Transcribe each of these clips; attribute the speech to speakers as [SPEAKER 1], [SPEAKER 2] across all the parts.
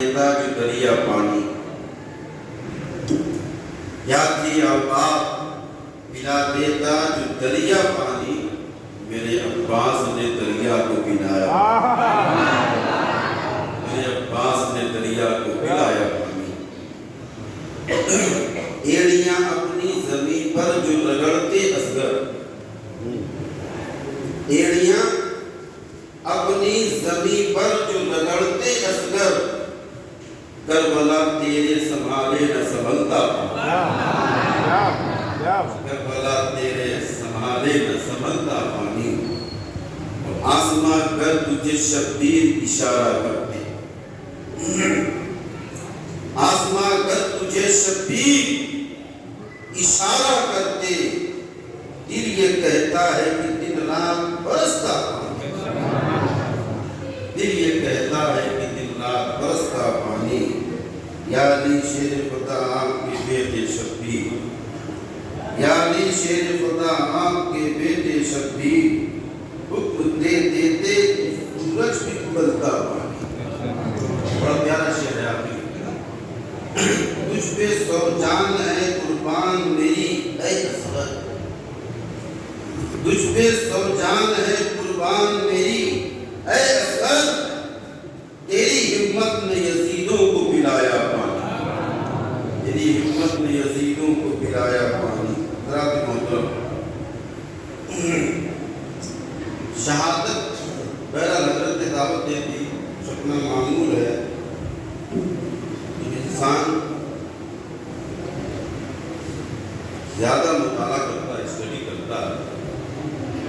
[SPEAKER 1] دیتا جو دریا پانی، یا تھی اوقات پلا دیتا جو دریا پانی، میرے عباس نے دریا کو پلایا، میرے عباس نے دریا کو پلایا پانی۔ ایڑیاں اپنی زمین پر جو رگڑتے اصغر، ایڑیاں اپنی زمین پر جو رگڑتے اصغر، کربلا تیرے سنبھالے نہ سنبھلتا پانی، کربلا تیرے سنبھالے نہ سنبھلتا پانی۔ اور آسماں گر تجھے شبیر اشارہ کرتے، آسماں گر تجھے شبیر اشارہ کرتے، دل یہ کہتا ہے کہ دن رات برستا پانی، دل یہ کہتا ہے کہ دن رات برستا پانی۔ یا علی شیر خدا آپ کے بیٹے شبیر، یا علی شیر خدا آپ کے بیٹے شبیر، حکم دے دیتے سورج بھی ابلتا پانی۔ بڑا پیارا شعر ہے آپ کی۔ تجھ پہ سو جان ہے قربان میری اے اصغر، تجھ پہ سو جان ہے قربان میری اے اصغر، تیری ہمت نے یزیدوں کو پلایا پانی، تیری ہمت نے یزیدوں کو پلایا پانی۔ حضرات محترم، شہادت بہرحال حضرت دعوت دیتی شکنا معمول ہے، انسان زیادہ مطالعہ کرتا ہے، اسٹڈی کرتا ہے،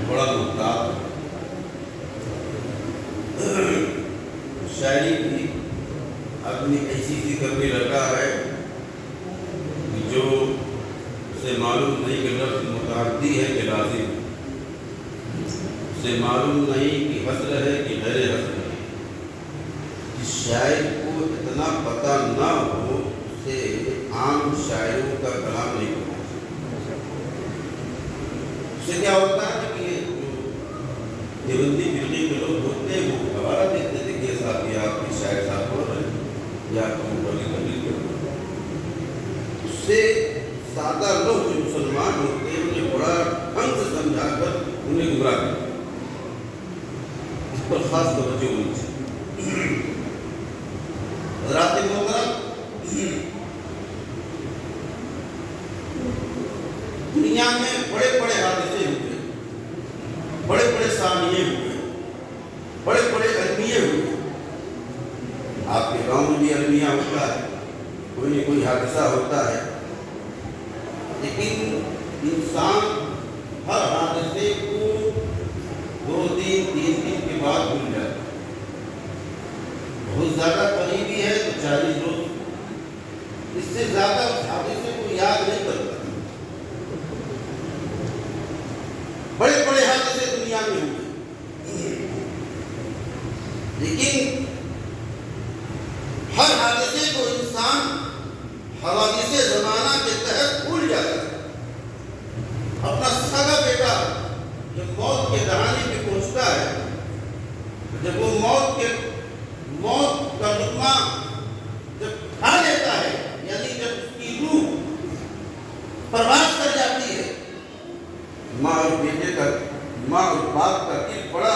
[SPEAKER 1] بڑا محتاط ہے۔ شاعری بھی اپنی ایسی ذکر میں لگا ہے جو اسے معلوم نہیں کہ لفظ متعدی ہے کہ لازم، اسے معلوم نہیں کہ حسر ہے کہ غیر حسر ہے۔ اس شاعر کو اتنا پتہ نہ ہو اسے عام شاعروں کا کلام نہیں کرنا چاہیے۔ اس سے کیا ہوتا ہے کہ دیوبندی فرقے کے لوگ ہوتے ہیں، وہ حوالہ دیتے تھے کہ صاحب یہ آپ کی شاعر صاحب بول رہے ہیں یا آپ کو بڑی تبلیغ کر رہے ہیں۔ اس سے سادہ لوگ جو مسلمان ہوتے ہیں انہیں بڑا ڈھنگ سے سمجھا کر انہیں گمراہ کرتے ہیں، اس پر خاص توجہ ہونی چاہیے۔ حضرات محترم، دنیا میں بڑے بڑے حادثے ہوئے، بڑے بڑے سانیے ہوئے، بڑے بڑے المیے ہوئے۔ آپ کے گاؤں میں بھی المیہ ہوتا ہے، کوئی نہ کوئی حادثہ ہوتا ہے، لیکن انسان ہر حادثے کو 2 دن 3 دن کے بعد بھول جاتا ہے۔ بہت زیادہ قریبی ہے تو 40 روز، اس سے زیادہ اس حادثے کو یاد نہیں کرتا۔ بڑے بڑے حادثے دنیا میں ہوئے، لیکن ہر حادثے کو انسان حوادث زمانہ کے تحت بھول جاتا ہے۔ اپنا سگا بیٹا جب موت کے دہانے پہ پہنچتا ہے، جب وہ موت کا لقمہ جب کھا لیتا ہے، یعنی جب اس کی روح پرواز کر جاتی ہے، ماں اور بیٹے کا، ماں اور باپ کا دل بڑا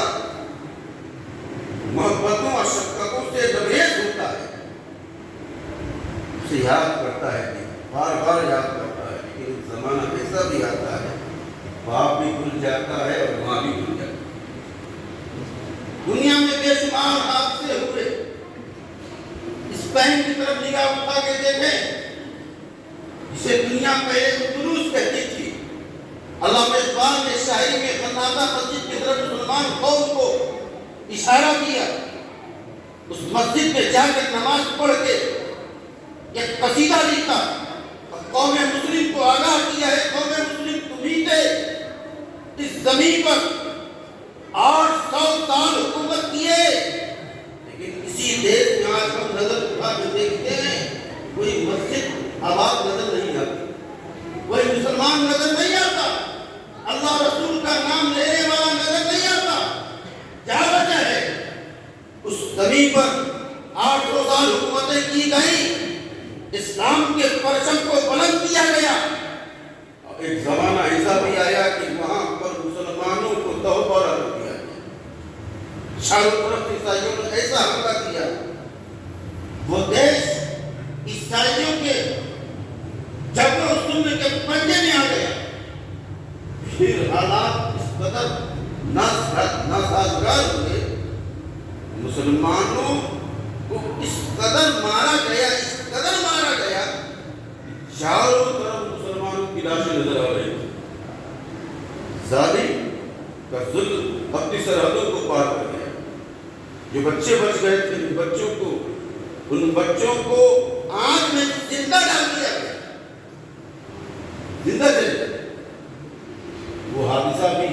[SPEAKER 1] محبتوں اور شفقتوں سے لبریز ہوتا ہے، اسے یاد کرتا ہے، بار بار یاد کرتا ہے۔ لیکن زمانہ ایسا بھی آتا ہے باپ بھی بھول جاتا ہے اور ماں بھی بھول جاتا ہے۔ دنیا میں بے شمار حادثے ہوئے، اسپین کی طرف نگاہ اٹھا کے دیکھیں، جسے دنیا پہلے اندلس کہتی تھی۔ علامہ اقبال نے شاعری میں خناطہ مسجد کی طرف مسلمان قوم کو اشارہ کیا، اس مسجد میں جا کے نماز پڑھ کے ایک قصیدہ لکھا، قوم مسلم کو آگاہ کیا ہے، قوم مسلم تمہیں تھے اس زمین پر 800 سال حکومت کیے، لیکن اسی دیش میں آج ہم نظر اٹھا کے دیکھتے ہیں کوئی مسجد آباد نظر نہیں آتی، کوئی مسلمان نظر نہیں آتا، اللہ رسول کا نام لینے والا نظر نہیں آتا۔ کیا وجہ ہے؟ اس زمین پر 800 سال حکومت کی گئی، اسلام کے پرچم کو بلند کیا گیا۔ ایک زمانہ ایسا بھی آیا کہ وہاں پر مسلمانوں کو توبہ کر دیا گیا، چاروں طرف عیسائیوں نے ایسا حملہ کیا، وہ دیش عیسائیوں کے جبر و ظلم کے پنجے میں آ گیا۔ پھر حالات اس قدر ناسازگار ہوئے، مسلمانوں کو اس قدر مارا گیا، چاروں طرف مسلمانوں کی لاشیں نظر آ رہی تھی۔ ظالم کا ظلم اپنی سرحدوں کو پار کر گیا۔ جو بچے بچ گئے تھے ان بچوں کو آگ میں زندہ ڈال دیا گیا، زندہ جل گئے۔ وہ حادثہ بھی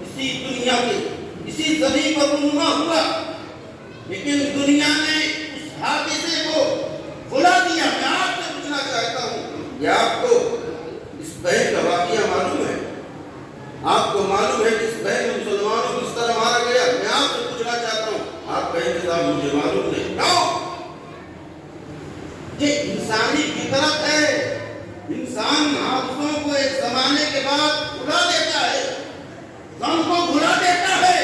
[SPEAKER 1] اسی دنیا کے اسی زمین پر رونما ہوا، لیکن دنیا نے اس حادثے کو بھلا دیا۔ میں آپ سے پوچھنا چاہتا ہوں، یہ آپ کو اس بہن کا واقعہ معلوم ہے؟ آپ کو معلوم ہے کہ اس بہن میں مسلمانوں کو اس طرح مارا گیا؟ میں آپ سے پوچھنا چاہتا ہوں، آپ کہیں کہ صاحب مجھے معلوم نہیں۔ کیوں؟ یہ انسانی فطرت ہے۔ انسان حادثوں کو ایک زمانے کے بعد بھلا دیتا ہے، غم کو بھلا دیتا ہے،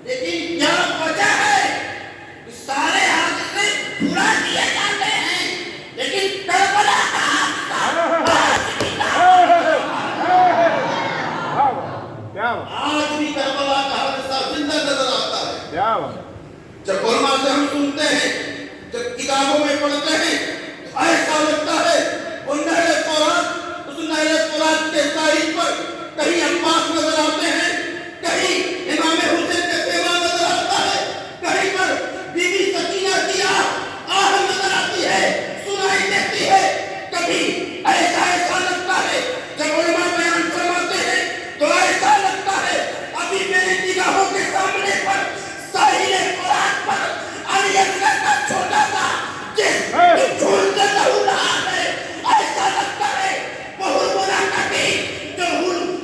[SPEAKER 1] لیکن کیا وجہ ہے کہ سارے حادثے بھلا دیے جاتے ہیں، لیکن کربلا کا آج بھی کربلا کا حادثہ زندہ نظر آتا ہے۔ جب علماء سے ہم سنتے ہیں، جب کتابوں میں پڑھتے ہیں، تو ایسا لگتا ہے وہ نہر فرات، اس نہر فرات کے ساحل پر کہیں عباس نظر آتے ہیں، کہیں امام حسین کا پیغام نظر آتا ہے، کہیں پر بی بی سکینہ کی آہ نظر آتی ہے، سنائی دیتی ہے۔ کبھی ایسا لگتا ہے، جب علماء بیان فرماتے ہیں تو ایسا لگتا ہے ابھی میری نگاہوں کے سامنے پر ساحل فرات پر علی اصغر کا چھوٹا سا جسم جھول کر لہو رہا ہے۔ ایسا لگتا ہے وہ ہرمنا کبھی جو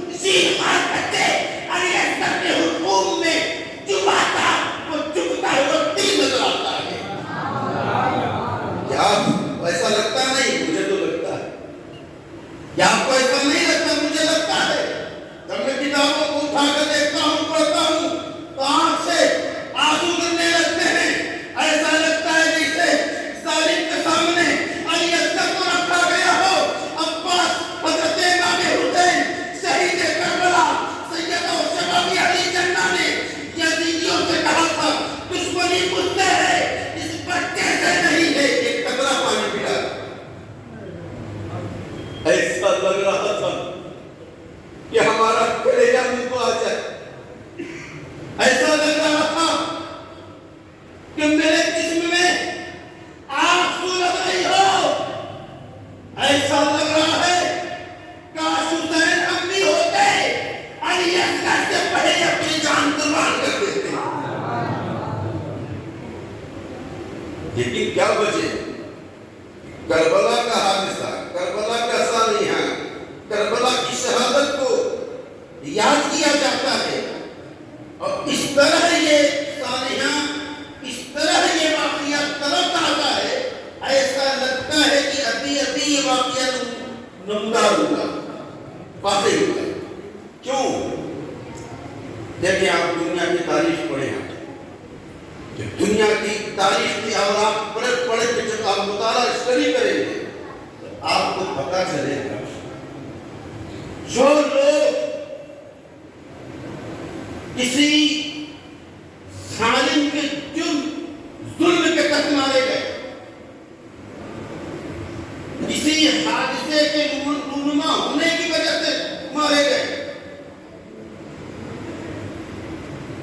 [SPEAKER 1] اسی خان بچے علی اصغر کے حکوم میں چبا تھا، وہ چبتا ہوا تیر نظر آتا ہے۔ کیا ایسا لگتا نہیں؟ مجھے تو لگتا ہے۔ کیا آپ کو ایسا نہیں لگتا؟ مجھے لگتا ہے۔ جب میں کتابوں کو اٹھا کر دیکھتا ہوں، پڑھتا ہوں، تو آنکھ سے آنسو گرنے لگتے ہیں۔ ایسا لگتا ہے جیسے ظالم کے سامنے علی اصغر کو رکھا گیا ہو، عباس، حضرت امام حسین، شہید کربلا، سیدہ و شبابی علی جنہ نے یزیدیوں سے کہا تھا دشمنی مجھ سے ہے، اس بچے سے نہیں ہے، ایک قطرہ پانی پلا۔ ایسا لگ رہا تھا کہ ہمارا کلیجہ منہ کو آ جائے، ایسا لگ رہا تھا کہ میرے جسم میں آنسو لگ رہی ہو، ایسا لگ رہا ہے کاش حسین ہم بھی ہوتے، علی اصغر سے پہلے اپنی جان قربان کر دیتے۔ لیکن کیا وجہ؟ کربلا کا حادثہ، کربلا کا سانحہ، کربلا کی شہادت کو یاد کیا جاتا ہے، اور اس طرح یہ سانحہ، اس طرح یہ واقعہ طرف آتا ہے، ایسا لگتا ہے کہ ابھی ابھی یہ واقعہ نمودار ہوگا، واقع ہوگا۔ کیوں؟ دیکھیں آپ دنیا کی تاریخ پڑھیں، جب دنیا کی تاریخ کی اور آپ پڑھے کہ جب آپ مطالعہ اسٹڈی کریں گے تو آپ کو پتہ چلے گا جو لوگ کسی ظالم کے ظلم کے تحت مارے گئے، کسی حادثے کے رونما ہونے کی وجہ سے مارے گئے،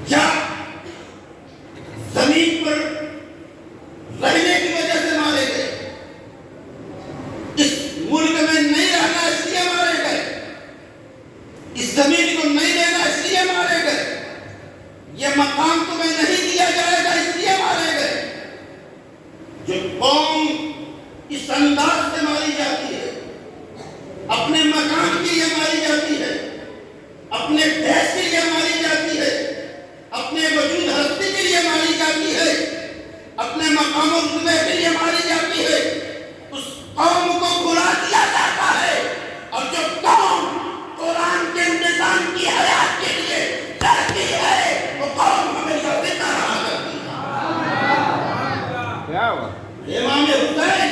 [SPEAKER 1] یا زمین پر رہنے کی وجہ سے مارے گئے، اس ملک میں نہیں رہنا اس لیے مارے گئے، اس زمین کو نہیں دینا اس لیے مارے گئے، یہ مقام تمہیں نہیں دیا جائے گا اس لیے مارے گئے۔ جو قوم اس انداز سے ماری جاتی ہے، اپنے مقام کے لیے ماری جاتی ہے، اپنے دیش کے لیے ماری جاتی ہے، اپنے وجود ہستی کے لیے ماری جاتی ہے، اپنے مقام و رتبے کے لیے ماری جاتی امام حسین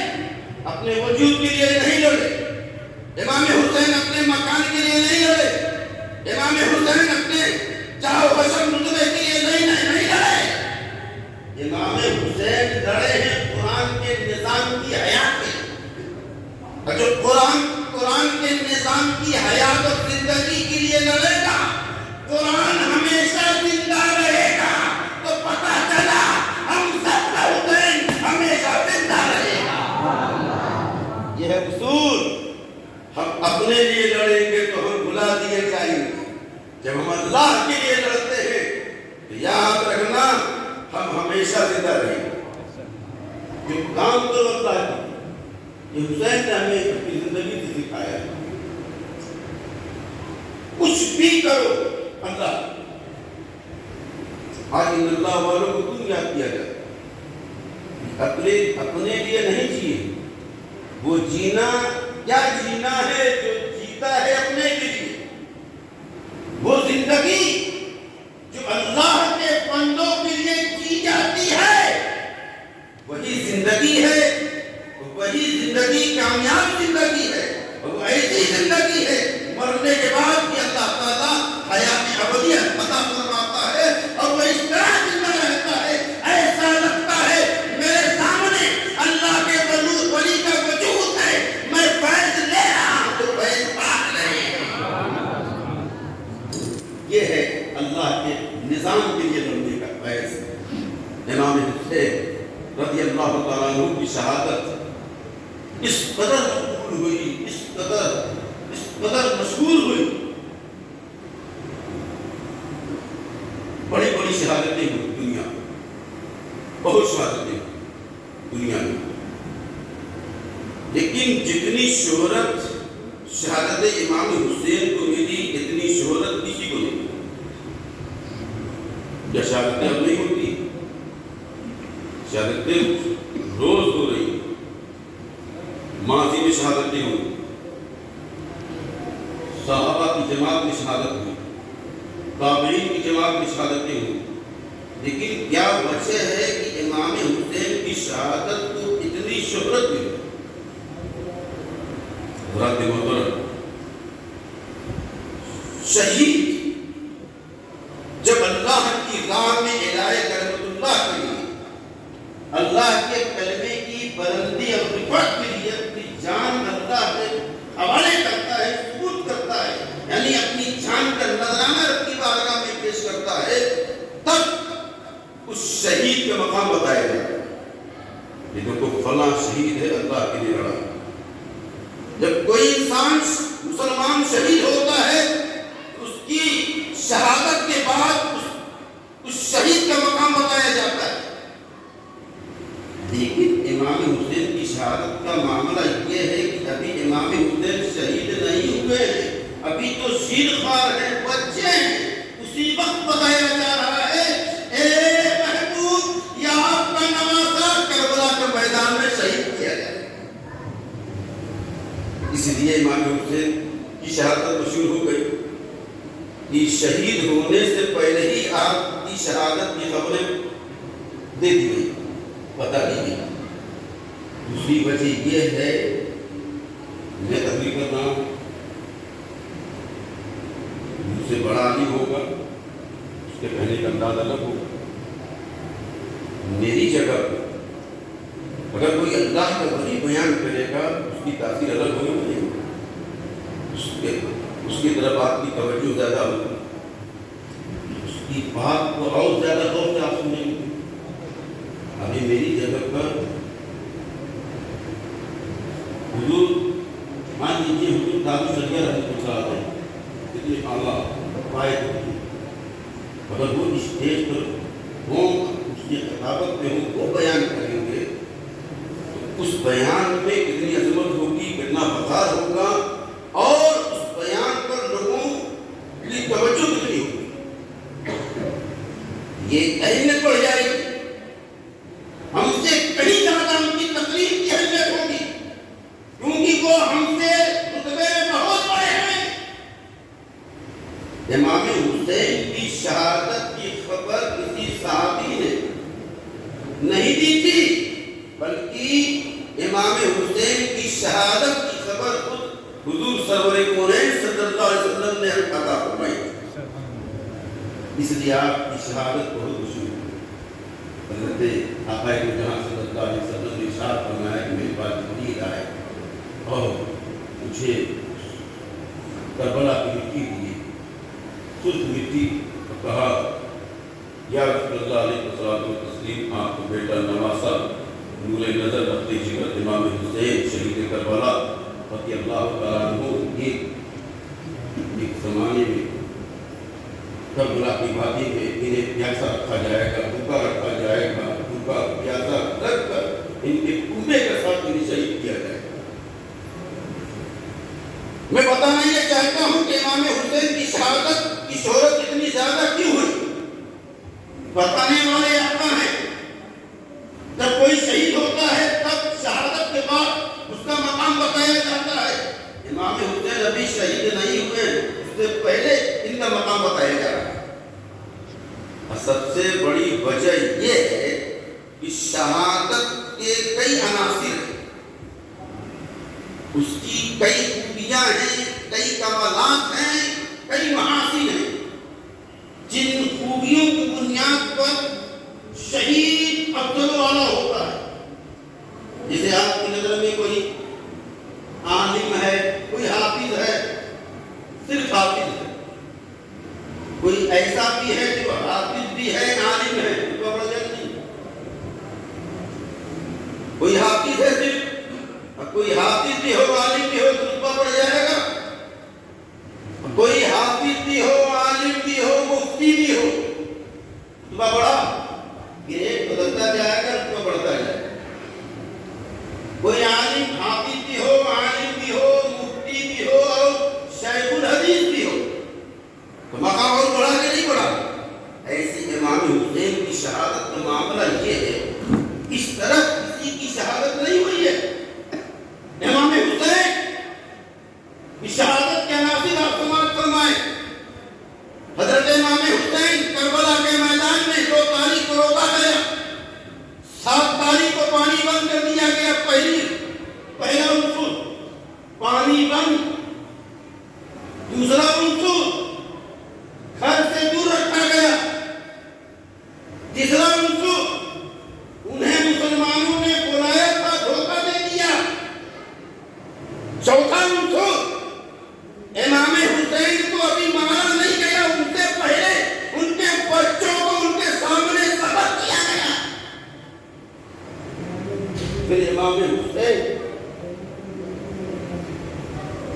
[SPEAKER 1] اپنے وجود کے لیے نہیں لڑے، امام حسین اپنے مکان کے لیے نہیں لڑے، امام حسین اپنے چاہو حسن رتبے کے لیے نہیں لڑے، امام حسین لڑے ہیں قرآن کے نظام کی حیات کے لیے۔ اور جو قرآن کے نظام کی حیات اور زندگی کے لیے لڑے گا، قرآن ہمیشہ زندہ رہے گا، تو پتہ چلا ہم سب کا حسین ہمیشہ زندہ رہے گا۔ یہ ہے اصول۔ ہم اپنے لیے لڑیں گے تو ہم بھلا دیے جائیں گے، جب ہم اللہ کے لیے لڑتے ہیں تو یاد رکھنا ہم ہمیشہ زندہ رہیں گے۔ جو کام کرو اللہ کی، یہ حسین نے ہمیں اپنی زندگی سے سکھایا ہے۔ کچھ بھی کرو اللہ، آج ان اللہ والوں کو کیوں یاد کیا جائے؟ اپنے لیے نہیں جیے، وہ جینا کیا جینا ہے جو جیتا ہے اپنے کے لیے، وہ زندگی جو اللہ کے بندوں کے لیے جی جاتی ہے وہی زندگی ہے، وہی زندگی کامیاب زندگی ہے، وہ ایسی زندگی ہے مرنے کے بعد بھی اللہ تعالیٰ حیات ابدیت عطا فرماتا ہے، اور وہ اس طرح زندہ رہتا ہے، ایسا لگتا ہے میرے سامنے اللہ کے ولی کا وجود ہے، میں فیض لے رہا ہوں تو فیض پا رہے ہیں۔ یہ ہے اللہ کے نظام کے لیے لڑنے کا فیض۔ امام حسین رضی اللہ تعالیٰ عنہ کی شہادت اس قدر مقبول ہوئی، اس قدر مشہور ہوئی، بڑی بڑی شہادتیں ہوئی دنیا میں، بہت شہادتیں دنیا میں، لیکن جتنی شہرت شہادت امام حسین کو ملی اتنی شہرت کسی کو نہیں ملی۔ کیا شہادتیں اب نہیں ہوتی؟ شہادتیں روز ہو رہی، ماضی میں شہادتیں ہوئی، صحابہ کی جماعت میں شہادت ہوئی، تابعین کی جماعت میں شہادتیں ہوئی، لیکن کیا وجہ ہے کہ امام حسین کی شہادت کو اتنی شہرت ملی؟ حضرات محترم، شہید جب اللہ کی راہ میں الہی کلمت اللہ کے لیے، اللہ کے کلمے کی بلندی اور رفعت کے لیے اپنی جان اللہ کے حوالے کرتا ہے، سپرد کرتا ہے، یعنی اپنی جان کا نذرانہ رب کی بارگاہ میں پیش کرتا ہے، تب اس شہید کا مقام بتایا جاتا ہے۔ یہ دیکھو فلاں شہید ہے اللہ کے لیے لڑا۔ جب کوئی انسان مسلمان شہید ہوتا ہے اس کی شہادت کے بعد اس شہید کا مقام بتایا جاتا ہے، لیکن امام حسین کی شہادت کا معاملہ یہ ہے کہ ابھی امام حسین شہید نہیں ہوئے ہیں، ابھی تو شیر خوار ہیں، بچے ہیں، اسی وقت بتایا جا رہا ہے اے محبوب یا آپ کا نواسا کربلا کے میدان میں شہید کیا جائے۔ اس لیے امام حسین کی شہادت مشہور ہو گئی کہ شہید ہونے سے پہلے ہی آپ کی شہادت کی خبریں دے دی گئی، پتہ دی گئی۔ دوسری وجہ یہ ہے، میں تقریر کر رہا ہوں، مجھ سے بڑا عالم ہوگا، اس کے کہنے کا انداز الگ ہوگا، میری جگہ پر اگر کوئی اللہ کا ولی بیان کرے گا اس کی تاثیر الگ ہوگی، نہیں ہوگی، اس کی طرف آپ کی توجہ زیادہ ہوگی، اس کی بات کو اور زیادہ غور سے آپ سنیں گے۔ ابھی میری جگہ پر حضور مان لیجیے حضور قاضی شریعہ رحمۃ اللہ علیہ اتنے اعلیٰ قائد ہوتی، اگر وہ اسٹیج پر ہوں، اس کی خطابت میں ہوں، وہ بیان کریں گے تو اس بیان میں کتنی عظمت ہوگی، کتنا وقار ہوگا، اور اس بیان پر لوگوں کی توجہ کتنی ہوگی، یہ اہمیت بڑھ جائے گی، ہم سے کہیں زیادہ ان کی تقریر کی اہمیت ہوگی، کیونکہ وہ ہم سے رتبے میں بہت بڑے ہیں۔ امام حسین کی شہادت کی خبر کسی صحابی نے نہیں دی تھی، بلکہ بلکہ امام حسین کی شہادت کی خبر خود حضور سرور کونین صلی اللہ علیہ وسلم نے عطا فرمائی، اس لیے آپ کی شہادت بہت خوشی ہے۔ حضرت آقا جہاں صلی اللہ علیہ وسلم نے ارشاد فرمایا کہ میرے پاس جبریل آئے اور مجھے کربلا کی مٹی دی، خشک مٹی، اور کہا یا رسول اللہ علیہ وسلم، آپ کو بیٹا نواسا نور نظر رکھتے جگر امام حسین شہید کربلا رضی اللہ تعالیٰ عنہ، ایک زمانے میں کربلا کی وادی میں انہیں پیاسا رکھا جائے گا، بھوکا رکھا جائے گا، بھوکا پیاسا رکھ کر ان کے پورے کے ساتھ انہیں شہید کیا جائے گا۔ میں بتانا یہ چاہتا ہوں کہ امام حسین کی شہادت کی شہرت اتنی زیادہ کیوں ہوئی؟ بتانے والے آقا ہیں، جب کوئی شہید ہوتا ہے تب شہادت کے بعد اس کا مقام بتایا جاتا ہے۔ امام حسین ابھی شہید نہیں ہوئے، اس سے پہلے ان کا مقام بتایا جا رہا ہے۔ اور سب سے بڑی وجہ یہ ہے کہ شہادت کے کئی عناصر ہیں، اس کی کئی خوبیاں ہیں، کئی کمالات ہیں، کئی محاسن ہیں، جن خوبیوں کی بنیاد پر شہید افضل و اعلیٰ ہوتا ہے۔ جیسے آپ کی نظر میں کوئی عالم ہے، کوئی حافظ ہے، صرف حافظ ہے، کوئی ایسا بھی ہے جو حافظ بھی ہے، عالم ہے، تو بڑا جلد نہیں، کوئی حافظ ہے صرف، اور کوئی حافظ بھی ہو، عالم بھی ہو، تو رتبہ بڑھ جائے گا، کوئی حافظ بھی ہو، عالم بھی ہو، مفتی بھی ہو، رتبہ بڑھا، یہ بدلتا جائے گا، رتبہ بڑھتا جائے گا۔ کوئی عالم حافظ بھی ہو، عالم بھی ہو، مفتی بھی ہو، اور شیخ الحدیث بھی ہو، تو مقام اور بڑھا کے نہیں بڑھا۔ ایسی امام حسین کی شہادت کا معاملہ یہ ہے، اس طرح کسی کی شہادت نہیں ہوئی ہے۔ امام حسین کی شہادت کے عناصر آپ سماعت فرمائیں۔ حضرت امام حسین کربلا کے میدان میں 2 تاریخ کو روکا گیا، 7 تاریخ کو پانی بند کر دیا گیا۔ پہلا عنصر پانی بند، دوسرا عنصر گھر سے دور رکھا گیا، تیسرا عنصر انہیں مسلمانوں نے بلایا تھا، دھوکہ دے دیا، چوتھا عنصر امام حسین کو ابھی مارا نہیں گیا، ان سے پہلے ان کے بچوں کو ان کے سامنے ذبح کیا گیا۔ پھر امام حسین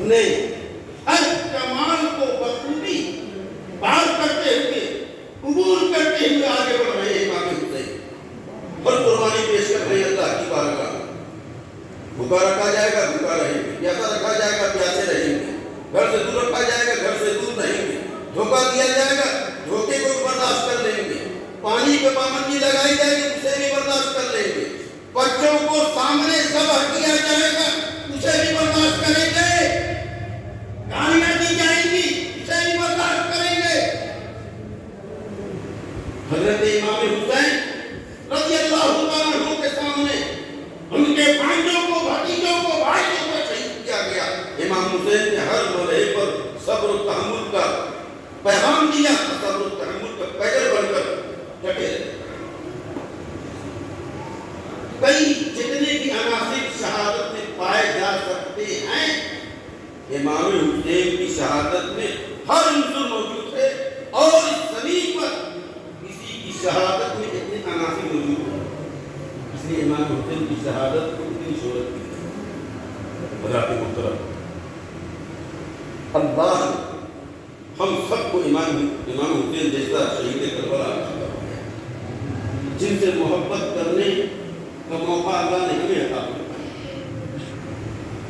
[SPEAKER 1] نے ہر کمال کو بخوبی پار کرتے ہوئے، قبول کرتے ہوئے آگے بڑھ رہے ہیں امام حسین، اور قربانی پیش کر رہے ہیں اللہ کی بارگاہ میں۔ بھوکا رکھا جائے گا، بھوکا رہیں گے، پیاسا رکھا جائے گا، پیاسے رہیں گے، گھر سے دور رکھا جائے گا، گھر سے دور رہیں گے، دھوکہ دیا جائے گا، دھوکے کو برداشت کر لیں گے، پانی پہ پابندی لگائی جائے گی، اسے بھی برداشت کر لیں گے، بچوں کو سامنے ذبح کیا جائے گا، اسے بھی برداشت کریں گے، گالیاں دی جائیں گی، اسے بھی برداشت کریں گے۔ حضرت امام حسین رضی اللہ تعالیٰ عنہ کے سامنے ان کے بھائیوں کو، بھتیجوں کو، بھائیوں کو شہید کیا گیا۔ امام حسین نے ہر مرحلے پر صبر و تحمل کا پیغام دیا، صبر و تحمل کا پیغام بن کر ڈٹے رہے۔ کئی جتنے بھی عناصر شہادت میں پائے جا سکتے ہیں، امام حسین کی شہادت میں ہر عنصر موجود ہے، اور اس زمین پر کسی کی شہادت میں اتنے عناصر موجود ہیں، اس لیے امام حسین کی شہادت کو اتنی شہرت دی۔ حضرات محترم، اللہ ہم سب کو امام حسین جیسا شہید کربلا عطا فرمائے، جن سے محبت کرنے کا موقع اللہ نے ہمیں عطا فرمایا۔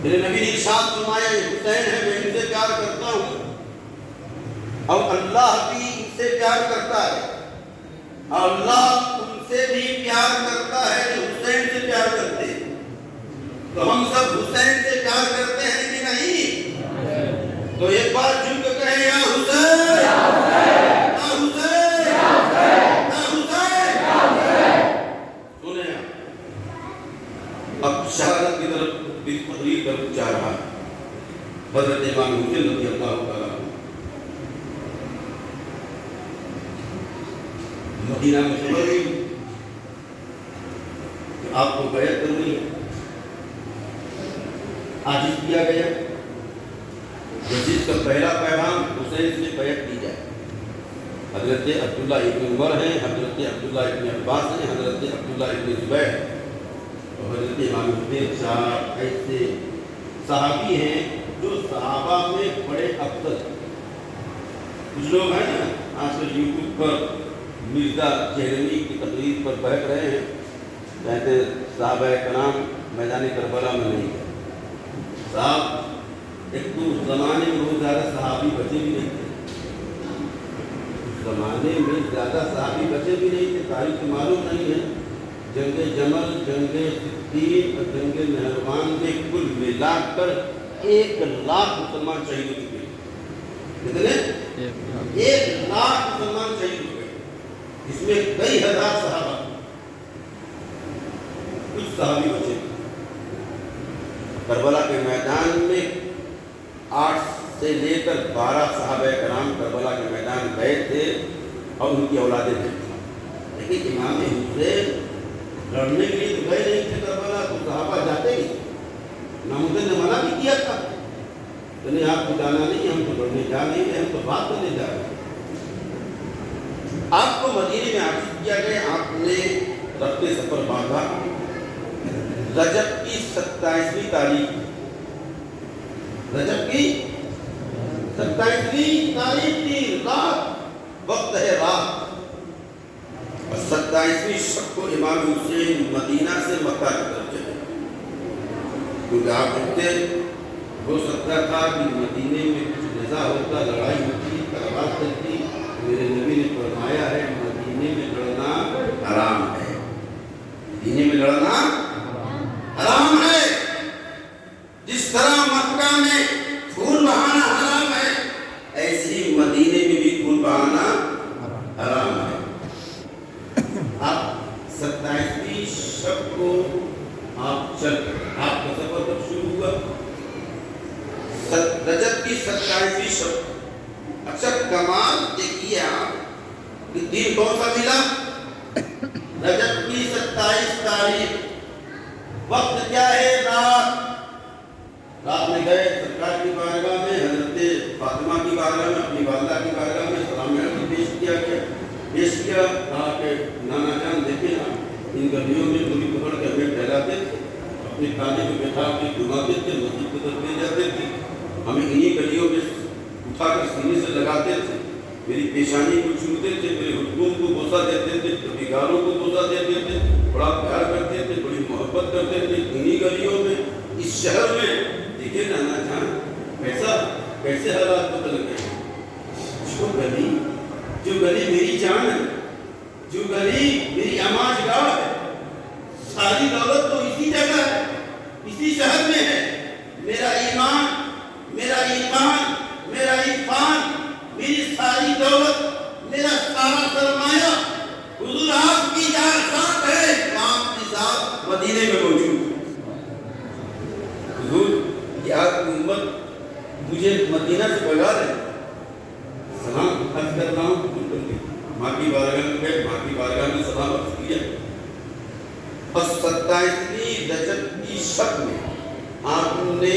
[SPEAKER 1] میرے نبی نے ارشاد فرمایا، یہ حسین ہے، میں ان سے پیار کرتا ہوں، اور اللہ بھی ان سے پیار کرتا ہے، اور اللہ ان سے بھی پیار کرتا ہے جو حسین سے پیار کرتے ہیں۔ تو ہم سب حسین سے پیار کرتے ہیں کہ نہیں؟ تو ایک بار جھک کے کہیں، یا حسین، یا حسین، یا حسین، یا حسین، یا حسین۔ سنیں آپ، اب شہادت کی طرف تقریر کر جا رہا ہے حضرت امام حسین رضی اللہ تعالیٰ مدینہ میں خبر ہوئی کہ آپ کو بیعت کرنی ہے. عاجز کیا گیا. یزید کا پہلا پیغام حسین سے بیعت کی جائے. حضرت عبداللہ ابن عمر ہیں, حضرت عبداللہ ابن عباس ہیں, حضرت عبداللہ ابن زبیر اور حضرت امام حسین صاحب ایسے صحابی ہیں جو صحابہ میں بڑے افضل. کچھ لوگ ہیں نا آج کل یوٹیوب پر مرزا جہرمی کی تقریر پر بہک رہے ہیں, کہتے ہیں صحابہ کرام میدان کربلا میں نہیں گئے. صاحب ایک تو زمانے میں بہت زیادہ صحابی بچے بھی نہیں تھے, زمانے میں زیادہ صحابی بچے بھی نہیں تھے, تاریخ معلوم نہیں ہے. جنگ جمل, جنگ صفین اور جنگ نہروان میں کل ملا کر 1,00,000 مسلمان شہید ہو چکے. کتنے؟ 1,00,000 مسلمان شہید ہو گئے, اس میں کئی ہزار صحابہ, کچھ صحابی بچے. کربلا کے میدان میں 8 سے لے کر 12 صحابہ کرام کربلا کے میدان گئے تھے اور ان کی اولادیں تھیں. لیکن امام حسین لڑنے کے لیے تو گئے نہیں تھے کربلا, تو صحابہ جاتے ہی. امام حسین نے منع بھی کیا تھا کہ نہیں آپ کو جانا نہیں, ہم تو لڑنے جا نہیں رہے, ہم تو بات کرنے جا رہے ہیں. آپ کو مدینے میں عاجز کیا گیا. آپ نے رفتے سفر باندھا. رجب کی 27ویں تاریخ, رجب کی 27ویں تاریخ کی رات, وقت ہے رات, اور 27ویں شب کو امام حسین مدینہ سے مکہ کی طرف چلے. کیونکہ آپ کہتے ہو سکتا تھا کہ مدینے میں کچھ نزاع ہوتا, لڑائی ہوتی, تلوار چلتی. میرے نبی نے فرمایا ہے مدینے میں لڑنا حرام ہے, مدینے میں لڑنا حرام ہے. جس طرح مکہ میں خون بہانا حرام ہے, ایسے ہی مدینے میں بھی خون بہانا حرام ہے. اب 27ویں شب کو آپ چل, آپ کا سفر کب شروع ہوا؟ رجب کی 27ویں شب. اچھا کمال دیکھیے آپ کہ دن کون سا ملا؟ رجب کی 27 تاریخ. وقت کیا ہے؟ رات. رات میں گئے سرکار کی بارگاہ میں, حضرت فاطمہ کی بارگاہ میں, اپنی والدہ کی بارگاہ میں سلام علیکم پیش کیا. کہا کہ نانا جان دیکھیں نا, ان گلیوں میں پوری پکڑ کے ہمیں ٹہلاتے تھے, اپنے کانے کو بٹھا کے گھماتے تھے, مسجد کی طرف لے جاتے تھے, ہمیں انہی گلیوں میں اٹھا کر سینے سے لگاتے تھے, میری پیشانی کو چھوتے تھے, میرے ہٹھوں کو بوسہ دیتے تھے, کبھی گالوں کو بوسہ دیتے تھے, بڑا پیار کرتے تھے, بڑی محبت کرتے تھے. انہی گلیوں میں, اس شہر میں دیکھیں نانا جان کیسے حالات بدل گئے. جو گلی میری جان ہے, جو گلی میری اماج گاہ ہے, ساری دولت تو اسی جگہ ہے, اسی شہر میں ہے. میرا ایمان, میرا ایمان, میرا عرفان, میری ساری دولت, میرا سارا سرمایہ حضور آپ کی ذات ہے, آپ کی ذات مدینے میں موجود ہے. حضور یہ آپ کی امت مجھے مدینہ سے بگا رہے, سلام عرض کر رہا ہوں. ماں کی بارگاہ میں گئے, ماں کی بارگاہ میں سلام عرض کیا. اور 27ویں رجب کی شب میں آپ نے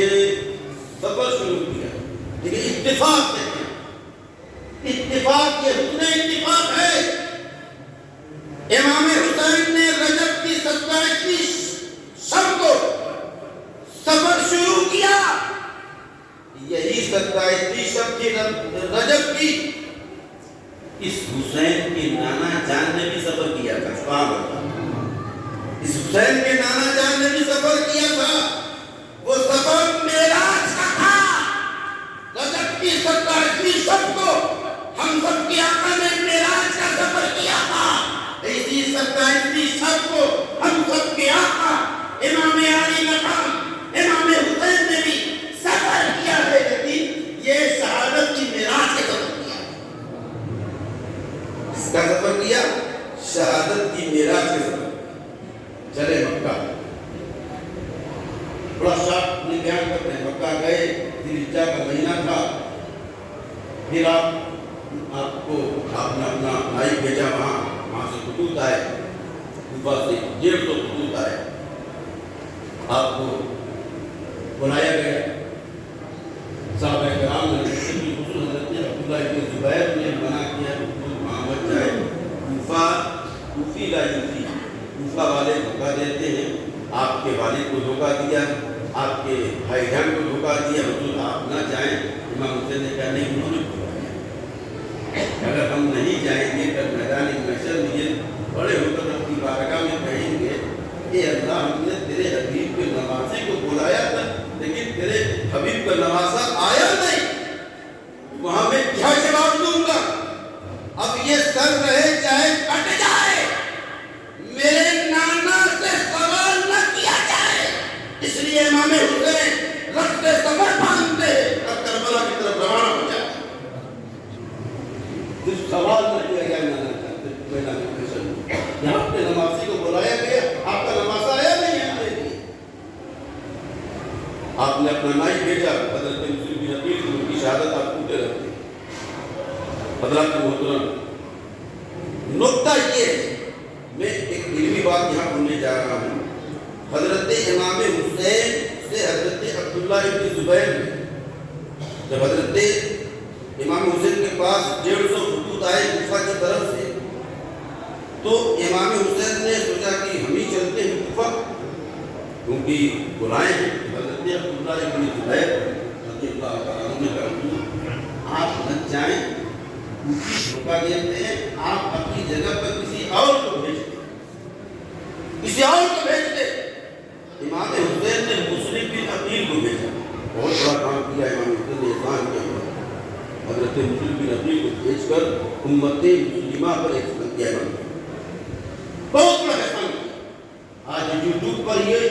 [SPEAKER 1] سفر شروع کیا. لیکن اتفاق دیکھیں, اتفاق یہ حسن اتفاق ہے. امام حسین نے رجب کی 27ویں شب کو سفر شروع کیا. یہی 27ویں شب کی رجب کی اس حسین کے نانا جان نے بھی سفر کیا تھا. سبحان اللہ, اس حسین کے نانا جان نے بھی سفر کیا تھا. وہ سفر معراج کا تھا. رجب کی 27ویں شب کو ہم سب کے آقا نے معراج کا سفر کیا تھا. اسی 27ویں شب کو ہم سب کے آقا امام علی مقام امام حسین نے بھی سفر کیا ہے. لیکن یہ شہادت کی معراج کا سفر کیا. اس کا سفر کیا شہادت کی معراج کا سفر. چلے مکہ, بیان کرتے ہیں مکہ گئے، ذوالحجہ کا مہینہ تھا، پھر آپ کو آپ نے اپنا بھائی بھیجا، وہاں سے خطوط آئے، کوفہ سے 150 خطوط آئے، آپ کو بلایا گیا۔ صحابہ کرام نے حضرت عبداللہ ابن زبیر نے منع کیا کہ محمد جائے کوفی لا یوفی، کوفہ والے دھوکہ دیتے ہیں، آپ کے والد کو دھوکہ دیا، آپ کے بھائی جان کو دھوکہ دیا، حضور آپ نہ جائیں۔ امام حسین نے کہا نہیں، انہوں نے بلایا، اگر ہم نہیں جائیں گے کل میدان محشر میں یہ بڑے ہو کر اپنی بارگاہ میں کہیں گے کہ اللہ ہم نے تیرے حبیب کے نواسے کو بلایا تھا لیکن تیرے حبیب کا نواسا آیا نہیں، وہاں میں کیا جواب دوں گا؟ اب یہ سر رہے چاہے کٹ جائے، میرے نانا سے سوال نہ کیا جائے، اس لیے امام حسین رکھتے سفر باندھتے اب کربلا کی طرف روانہ ہو جائے، کچھ سوال نہ کیا گیا نانا چاہتے میدان محشر میں، یہاں پہ نمازی کو بلایا گیا، آپ کا نواسا آیا نہیں ہے ہمارے لیے، آپ نے اپنا نائی بھیجا، حضرت مسلم بن عقیل کی ان کی شہادت آپ پوچھتے رہتے ہیں۔ حضرات محترم، نقطہ یہ ہے، میں ایک علمی بات یہاں بولنے جا رہا ہوں، حضرت امام حسین سے حضرت عبداللہ ابن زبیر نے جب حضرت امام حسین کے پاس 150 خطوط آئے کوفہ کی طرف سے، تو امام حسین نے سوچا کہ ہم ہی چلتے ہیں کوفہ، کیونکہ بلائے ہیں حضرت عبداللہ ابن زبیر رضی اللہ عنہ نے کہا آپ نہ جائیں، دھوکہ دیتے ہیں، آپ اپنی جگہ پر کسی اور کو بھیجتے، کسی اور کو بھیجتے۔ امام حسین نے مسلم بن عقیل کو بھیجا، بہت بڑا کام کیا امام حسین نے، احسان کیا، حضرت مسلم بن عقیل کو بھیج کر امت مسلمہ پر احسان کیا، بہت بڑا احسان کیا۔ آج یوٹیوب پر یہ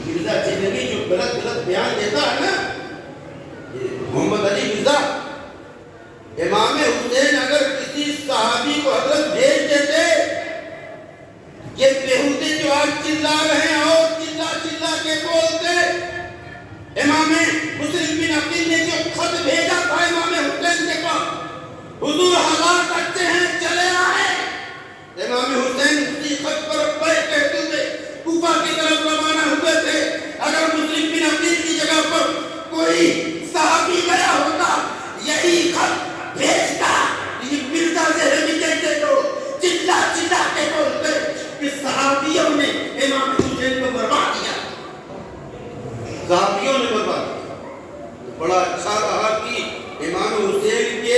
[SPEAKER 1] مرزا چنگی جو غلط بیان دیتا ہے نا، یہ محمد علی مرزا، امام حسین اگر کسی صحابی کو حضرت بھیج دیتے کہ بیہودے جو آج چلا رہے ہیں اور چلا کے بولتے، امام مسلم بن عقیل نے جو خط بھیجا تھا امام حسین کے پاس، حضور حالات اچھے ہیں چلے آئے، امام حسین اسی خط پر بیٹھ کہتے ہوئے کوفہ کی طرف روانہ ہوئے تھے۔ اگر مسلم بن عقیل کی جگہ پر کوئی صحابی گیا ہوتا، یہی خط بھیجتا، یہ مرزا ذہنی کہتے تو چلا کے بولتے کہ صحابیوں نے امام حسین کو برباد کیا، صحابیوں نے برباد کیا۔ بڑا اچھا رہا کہ امام حسین کے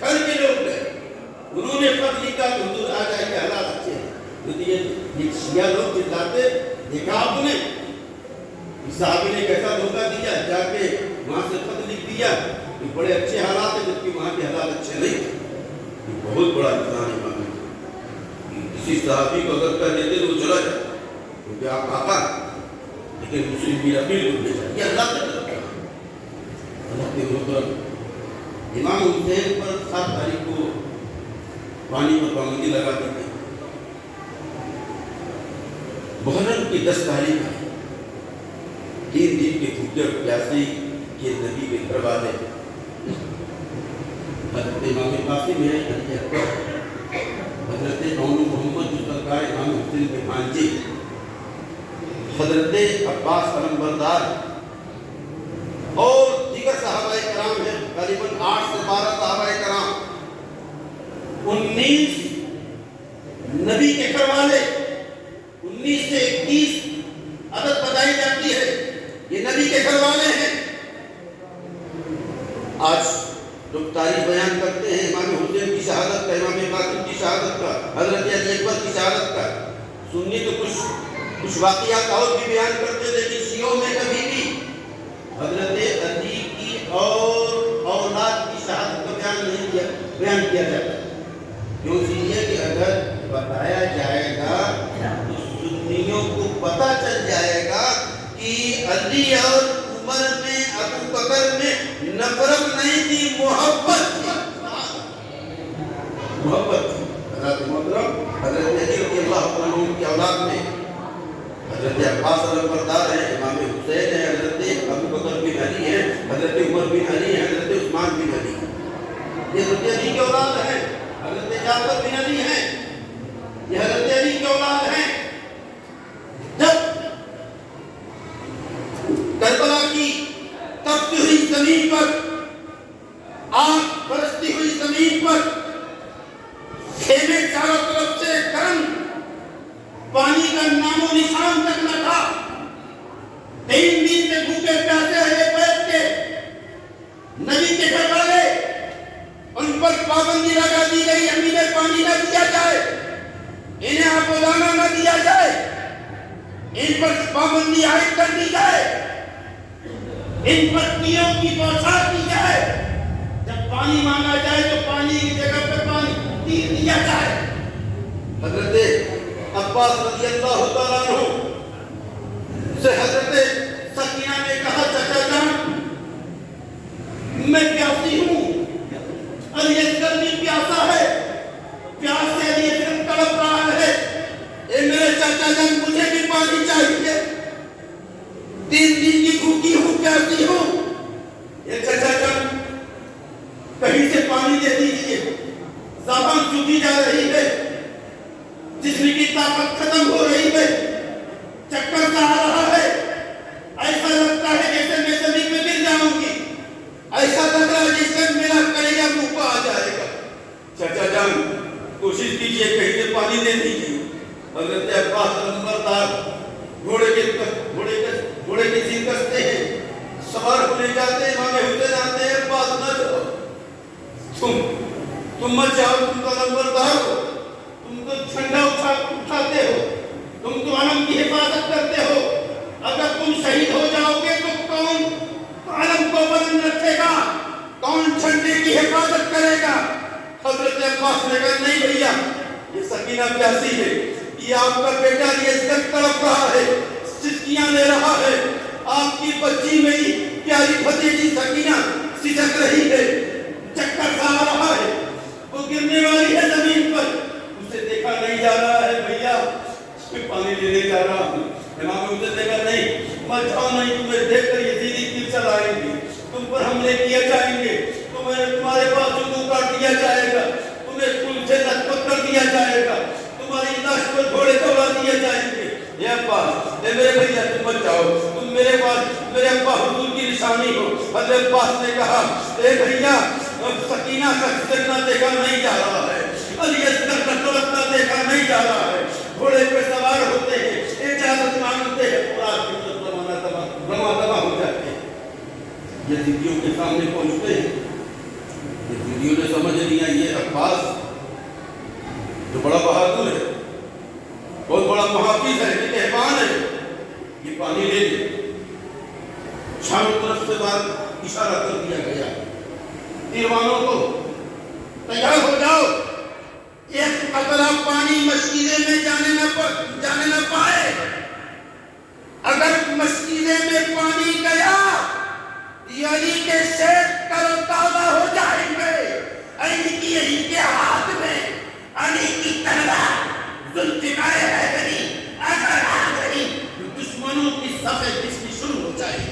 [SPEAKER 1] گھر کے لوگ گئے، انہوں نے خط لکھا کہ حضور آ جائے حالات اچھے ہیں، کیونکہ یہ شیعہ لوگ چلاتے دیکھا آپ نے، صحابی نے کیسا دھوکہ دیا، جا کے وہاں سے خط لکھ دیا کہ بڑے اچھے حالات ہیں جبکہ وہاں کے حالات اچھے نہیں تھے۔ یہ بہت بڑا انسان ہے امام حسین، کسی صحابی کو اگر کر دیتے تو وہ چلا جائے کیونکہ آپ آقا، لیکن مسلم بن عقیل کو بھیجا، یہ اللہ کا طرف ہے۔ اللہ کے حکم، امام حسین پر 7 تاریخ کو پانی پر پابندی لگا دی گئی، محرم کی 10 تاریخ ہے، 3 دن کے بھوکے اور پیاسے کے نبی کے گھر والے حضرت امام قاسم ہے، حضرت عون محمد جو سرکار امام حسین کے بھانجے، حضرت عباس علمبردار اور دیگر صحابہ کرام ہیں، قریباً 8 سے 12 صحابہ کرام، 19 نبی کے گھر والے، 19 سے 21 عدد بتائی جاتی ہے، یہ نبی کے گھر والے ہیں۔ آج لوگ تاریخ بیان کرتے ہیں امام حسین کی شہادت کا، امام قاسم کی شہادت کا، حضرت علی اکبر کی شہادت کا، سنی تو کچھ واقعات اور بھی بیان کرتے، لیکن شیعوں میں کبھی بھی حضرت علی کی اور اولاد کی شہادت کا بیان کیا جاتا ہے، کیوں اس لیے کہ اگر بتایا جائے گا تو سنیوں کو پتہ چل جائے گا کہ علی اور عمر میں، ابو بکر میں نفرت نہیں تھی، محبت تھی، محبت تھی۔ حضرت محترم، حضرت علی رضی اللہ عنہ کی اولاد میں حضرت عباس علمبردار ہیں، امام حسین ہیں، حضرت
[SPEAKER 2] سیاست بھی نہیں ہیں، یہ حضرت علی کی اولاد ہیں۔ جب کربلا کی تپتی ہوئی زمین پر، آگ برستی ہوئی زمین پر خیمے چاروں طرف سے گرم، پانی کا نام و نشان تک نہ تھا، 3 دن سے بھوکے پیاسے رہے بیٹھ کے نبی کے گھر والے، ان پر پابندی لگا دی گئی، انہیں پانی نہ دیا جائے، انہیں آبودانہ نہ دیا جائے، ان پر پابندی عائد کر دی جائے، ان پتیوں کی بوسات کی جائے، جب پانی مانگا جائے تو پانی کی جگہ پہ پانی تیر دیا جائے۔ حضرت عباس رضی اللہ تعالیٰ عنہ سے حضرت سکینہ نے کہا چچا جان میں پیاسی ہوں، علی اصغر بھی پیاسا ہے، پیاس سے علی اصغر تڑپ رہا ہے، اے میرے چچا جان مجھے بھی پانی چاہیے، 3 دن کی بھوکی ہوں، پیاسی ہوں، اے چچا جان کہیں سے پانی دے دیجیے، زبان چکی جا رہی ہے، جسم کی طاقت ختم ہو رہی ہے، چکر سا آ رہا ہے، ایسا لگتا ہے جیسے میں زمین پہ گر جاؤں گی، ایسا لگ رہا ہے جیسے میرا کلیجہ منہ پہ آ جائے گا، چچا جان کوشش کیجئے کہیں سے پانی دے دیجیے۔ حضرت عباس نمبردار گھوڑے کی زین کستے ہیں، سوار ہونے جاتے ہیں، امام حسین آتے ہیں، عباس نہ جاؤ، تم مت جاؤ، تم تو نمبردار ہو، تم تو جھنڈا اٹھاتے ہو، تم تو علم کی حفاظت کرتے ہو، اگر تم شہید ہو جاؤ گے تو کون علم کو بلند رکھے گا، کون جھنڈے کی حفاظت کرے گا؟ حضرت عباس نے کہا نہیں بھیا یہ سکینہ پیاسی ہے، یہ آپ کا بیٹا یہ اس تک تڑپ رہا ہے، سسکیاں لے رہا ہے، آپ کی بچی میری پیاری بھتیجی سکینہ سسک رہی ہے، چکر کھا رہا ہے، وہ گرنے والی ہے زمین پر، اسے دیکھا نہیں جا رہا ہے، بھیا اس میں پانی لینے جا رہا ہوں۔ امام حسین نے کہا نہیں مت جاؤ، نہیں تمہیں دیکھ کر یزیدی تیر چلائیں گے، تم پر حملے کیے جائیں گے، تمہارے پاس جنوں کاٹ دیا جائے گا، تمہیں پل سے لطمت کر دیا جائے گا، تمہاری لاش پر گھوڑے دوڑا دیے جائیں گے۔ اے عباس اے میرے بھیا تم مت جاؤ، تم میرے پاس میرے ابا حضور کی نشانی ہو۔ حضرت عباس نے کہا اے بھیا سکینہ کا سکنا دیکھا نہیں جا رہا ہے، علی اصغر کا تڑپنا دیکھا نہیں جا رہا ہے، گھوڑے پہ سوار ہوتے ہیں، اجازت مانگتے ہیں، پورا رما دما ہو جاتے ہیں، یزیدیوں کے سامنے پہنچتے ہیں، یزیدیوں نے سمجھ لیا یہ عباس جو بڑا بہادر ہے، بہت بڑا محافظ ہے، یہ مہمان ہے، یہ پانی لے لے۔ چاروں طرف سے بات اشارہ کر دیا گیا، تیروانوں کو تیار ہو جاؤ، ایک قطرہ پانی مشکیزے میں جانے نہ پائے، اگر مشکیزے میں پانی گیا علی کے شیر تر و تازہ ہو جائیں گے، علی کے ہاتھ میں علی کی تلوار ذوالفقار حیدری اگر آ گئی دشمنوں کی صفیں کشنی شروع ہو جائے گی۔